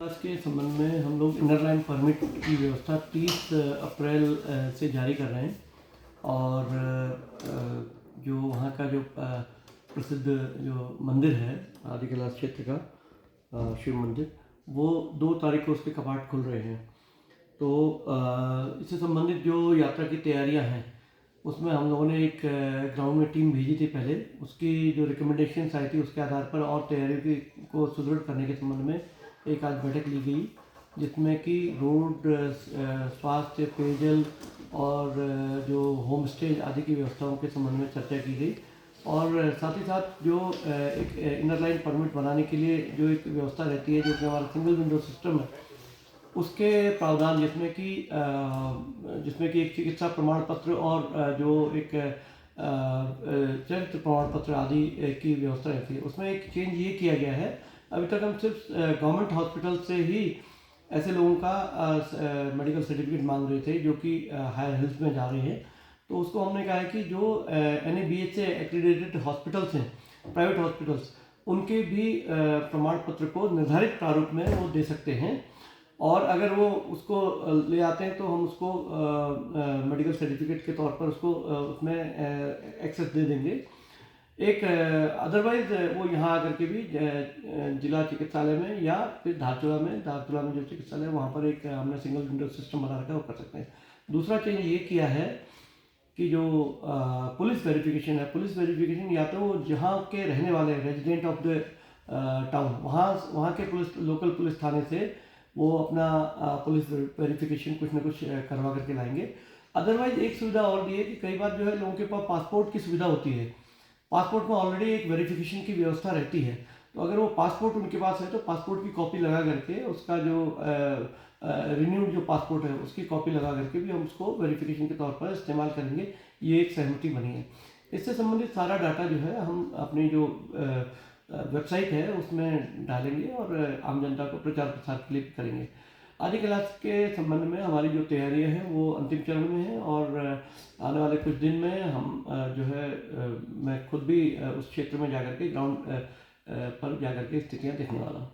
विकास के संबंध में हम लोग इनर लाइन परमिट की व्यवस्था 30 अप्रैल से जारी कर रहे हैं और जो वहाँ का जो प्रसिद्ध जो मंदिर है आदि कैलाश क्षेत्र का शिव मंदिर, वो 2 तारीख को उसके कपाट खुल रहे हैं। तो इससे संबंधित जो यात्रा की तैयारियां हैं उसमें हम लोगों ने एक ग्राउंड में टीम भेजी थी पहले। उसकी जो रिकमेंडेशंस आई थी उसके आधार पर और तैयारियों को सुदृढ़ करने के संबंध में एक आज बैठक ली गई, जिसमें कि रोड, स्वास्थ्य, पेयजल और जो होम स्टे आदि की व्यवस्थाओं के संबंध में चर्चा की गई। और साथ ही साथ जो एक इनर लाइन परमिट बनाने के लिए जो एक व्यवस्था रहती है, जो कि हमारा सिंगल विंडो सिस्टम है, उसके प्रावधान जिसमें कि एक चिकित्सा प्रमाण पत्र और जो एक चरित्र प्रमाण पत्र आदि की व्यवस्था रहती है, उसमें एक चेंज ये किया गया है। अभी तक हम सिर्फ गवर्नमेंट हॉस्पिटल से ही ऐसे लोगों का मेडिकल सर्टिफिकेट मांग रहे थे जो कि हायर हेल्थ में जा रहे हैं। तो उसको हमने कहा है कि जो NABH से एक्रीडेटेड हॉस्पिटल्स हैं, प्राइवेट हॉस्पिटल्स, उनके भी प्रमाण पत्र को निर्धारित प्रारूप में वो दे सकते हैं और अगर वो उसको ले आते हैं तो हम उसको मेडिकल सर्टिफिकेट के तौर पर उसको उसमें एक्सेस दे देंगे। एक अदरवाइज वो यहाँ आकर के भी जिला चिकित्सालय में या फिर धारचूला में जो चिकित्सालय है वहाँ पर एक हमने सिंगल विंडो सिस्टम बना रखा है, वो कर सकते हैं। दूसरा चेंज ये किया है कि जो पुलिस वेरिफिकेशन है, पुलिस वेरिफिकेशन या तो जहाँ के रहने वाले रेजिडेंट ऑफ द टाउन, वहाँ के लोकल पुलिस थाने से वो अपना पुलिस वेरिफिकेशन कुछ ना कुछ करवा करके लाएंगे। अदरवाइज एक सुविधा और भी है कि कई बार जो है लोगों के पास पासपोर्ट की सुविधा होती है, पासपोर्ट में ऑलरेडी एक वेरिफिकेशन की व्यवस्था रहती है। तो अगर वो पासपोर्ट उनके पास है तो पासपोर्ट की कॉपी लगा करके उसका जो रिन्यूड जो पासपोर्ट है उसकी कॉपी लगा करके भी हम उसको वेरिफिकेशन के तौर पर इस्तेमाल करेंगे। ये एक सहमति बनी है। इससे संबंधित सारा डाटा जो है हम अपनी जो वेबसाइट है उसमें डालेंगे और आम जनता को प्रचार प्रसार के लिए करेंगे। आदि कैलाश के संबंध में हमारी जो तैयारियां हैं वो अंतिम चरण में हैं और आने वाले कुछ दिन में हम जो है मैं खुद भी उस क्षेत्र में जाकर के ग्राउंड पर जाकर के स्थितियां देखने वाला हूँ।